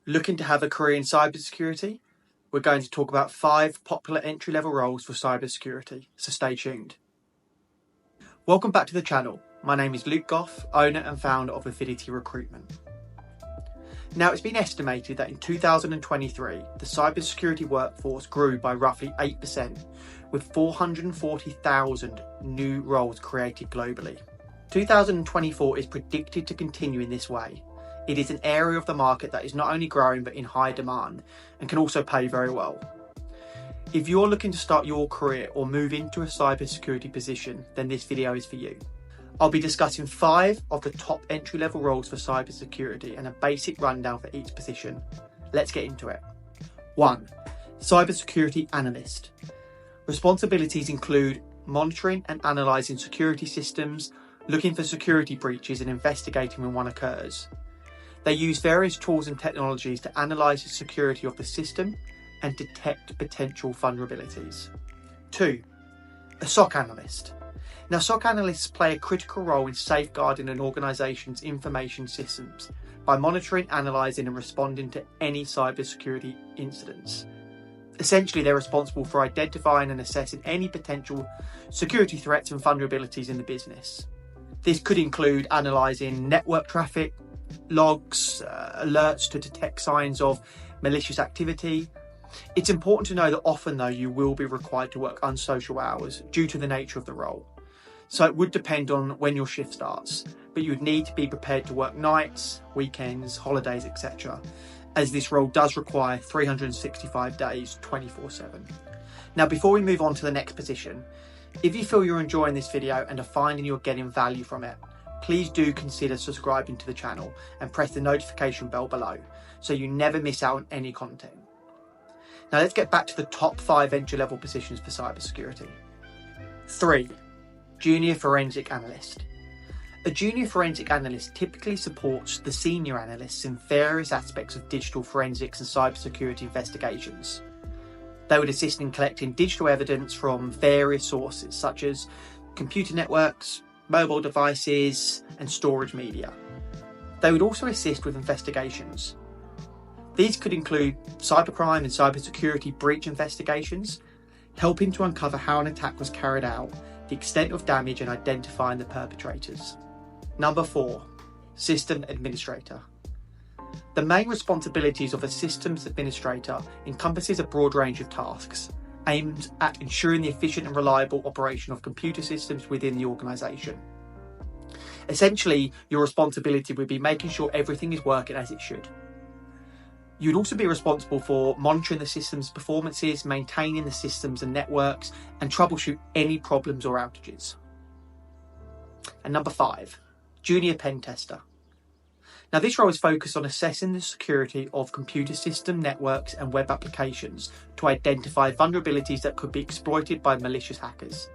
Looking to have a career in cybersecurity? We're going to talk about 5 popular entry-level roles for cybersecurity, so stay tuned. Welcome back to the channel. My name is Gough, owner and founder of Affinity Recruitment. Now, it's been estimated that in 2023, the cybersecurity workforce grew by roughly 8%, with 440,000 new roles created globally. 2024 is predicted to continue in this way. It is an area of the market that is not only growing but in high demand and can also pay very well. If you're looking to start your career or move into a cybersecurity position, then this video is for you. I'll be discussing 5 of the top entry-level roles for cybersecurity and a basic rundown for each position. Let's get into it. 1. Cybersecurity Analyst. Responsibilities include monitoring and analysing security systems, looking for security breaches and investigating when one occurs. They use various tools and technologies to analyse the security of the system and detect potential vulnerabilities. 2. A SOC Analyst. Now, SOC Analysts play a critical role in safeguarding an organisation's information systems by monitoring, analysing and responding to any cybersecurity incidents. Essentially, they're responsible for identifying and assessing any potential security threats and vulnerabilities in the business. This could include analysing network traffic, logs, alerts to detect signs of malicious activity. It's important to know that often, though, you will be required to work unsocial hours due to the nature of the role. So it would depend on when your shift starts, but you would need to be prepared to work nights, weekends, holidays, etc., as this role does require 365 days, 24/7. Now, before we move on to the next position, if you feel you're enjoying this video and are finding you're getting value from it, please do consider subscribing to the channel and press the notification bell below so you never miss out on any content. Now let's get back to the top 5 entry-level positions for cybersecurity. 3. Junior Forensic Analyst. A junior forensic analyst typically supports the senior analysts in various aspects of digital forensics and cybersecurity investigations. They would assist in collecting digital evidence from various sources such as computer networks, mobile devices and storage media. They would also assist with investigations. These could include cybercrime and cybersecurity breach investigations, helping to uncover how an attack was carried out, the extent of damage and identifying the perpetrators. Number 4. System Administrator. The main responsibilities of a systems administrator encompasses a broad range of tasks aimed at ensuring the efficient and reliable operation of computer systems within the organisation. Essentially, your responsibility would be making sure everything is working as it should. You'd also be responsible for monitoring the system's performances, maintaining the systems and networks, and troubleshoot any problems or outages. And number 5, Junior Pentester. Now, this role is focused on assessing the security of computer system networks and web applications to identify vulnerabilities that could be exploited by malicious hackers.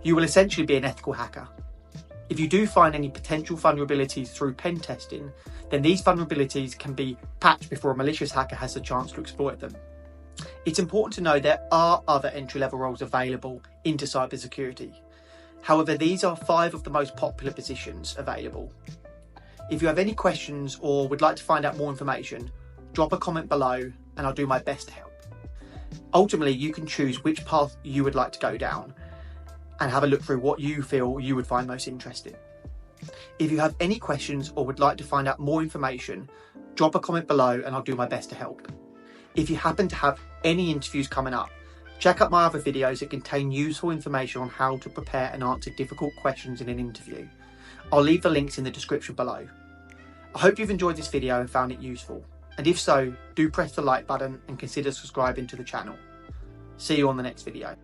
You will essentially be an ethical hacker. If you do find any potential vulnerabilities through pen testing, then these vulnerabilities can be patched before a malicious hacker has the chance to exploit them. It's important to know there are other entry-level roles available into cybersecurity. However, these are 5 of the most popular positions available. If you have any questions or would like to find out more information, drop a comment below and I'll do my best to help. Ultimately, you can choose which path you would like to go down and have a look through what you feel you would find most interesting. If you have any questions or would like to find out more information, drop a comment below and I'll do my best to help. If you happen to have any interviews coming up, check out my other videos that contain useful information on how to prepare and answer difficult questions in an interview. I'll leave the links in the description below. I hope you've enjoyed this video and found it useful, and if so, do press the like button and consider subscribing to the channel. See you on the next video.